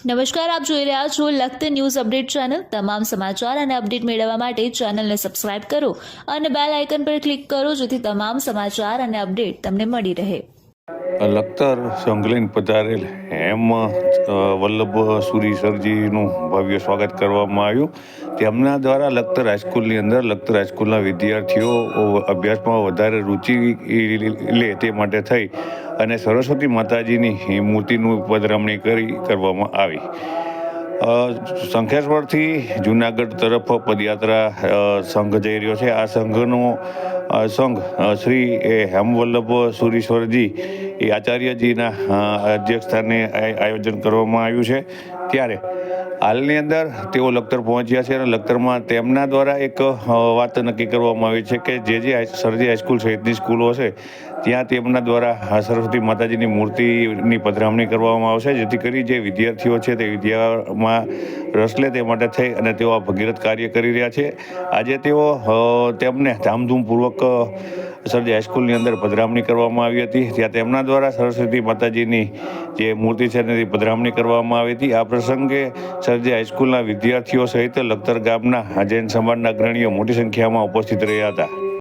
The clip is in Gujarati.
નમસ્કાર, આપ જોઈ રહ્યા છો લખત ન્યૂઝ અપડેટ ચેનલ। તમામ સમાચાર અને અપડેટ મેળવવા માટે ચેનલને સબસ્ક્રાઇબ કરો અને બેલ આઇકન પર ક્લિક કરો જેથી તમામ સમાચાર અને અપડેટ તમને મળી રહે। લખતર સંકલિન પધારેલ હેમ વલ્લભ સુરી સરજીનું ભવ્ય સ્વાગત કરવામાં આવ્યું। તેમના દ્વારા લખતર હાઈસ્કૂલની અંદર લખતર હાઈસ્કૂલના વિદ્યાર્થીઓ અભ્યાસમાં વધારે રુચિ લે તે માટે થઈ અને સરસ્વતી માતાજીની મૂર્તિનું પધરામણી કરવામાં આવી। શંખેશ્વરથી જુનાગઢ તરફ પદયાત્રા સંઘ જઈ રહ્યો છે। આ સંઘનો સંઘ શ્રી હેમવલ્લભ સુરીશ્વરજી એ આચાર્યજીના અધ્યક્ષસ્થાને આયોજન કરવામાં આવ્યું છે। ત્યારે હાલની અંદર તેઓ લખતર પહોંચ્યા છે અને લખતરમાં તેમના દ્વારા એક વાત નક્કી કરવામાં આવી છે કે જે સરજી હાઈસ્કૂલ સહિતની સ્કૂલો છે ત્યાં તેમના દ્વારા સરસ્વતી માતાજીની મૂર્તિની પધરામણી કરવામાં આવશે, જેથી કરી જે વિદ્યાર્થીઓ છે તે વિદ્યામાં રસ લે તે માટે થઈ અને તેઓ આ ભગીરથ કાર્ય કરી રહ્યા છે। આજે તેઓ તેમને ધામધૂમપૂર્વક સરજી હાઈસ્કૂલની અંદર પધરામણી કરવામાં આવી હતી। ત્યાં તેમના દ્વારા સરસ્વતી માતાજીની જે મૂર્તિ છે તેની પધરામણી કરવામાં આવી હતી। આ પ્રસંગે સરજી હાઈસ્કૂલના વિદ્યાર્થીઓ સહિત લખતર ગામના જૈન સમાજના અગ્રણીઓ મોટી સંખ્યામાં ઉપસ્થિત રહ્યા હતા।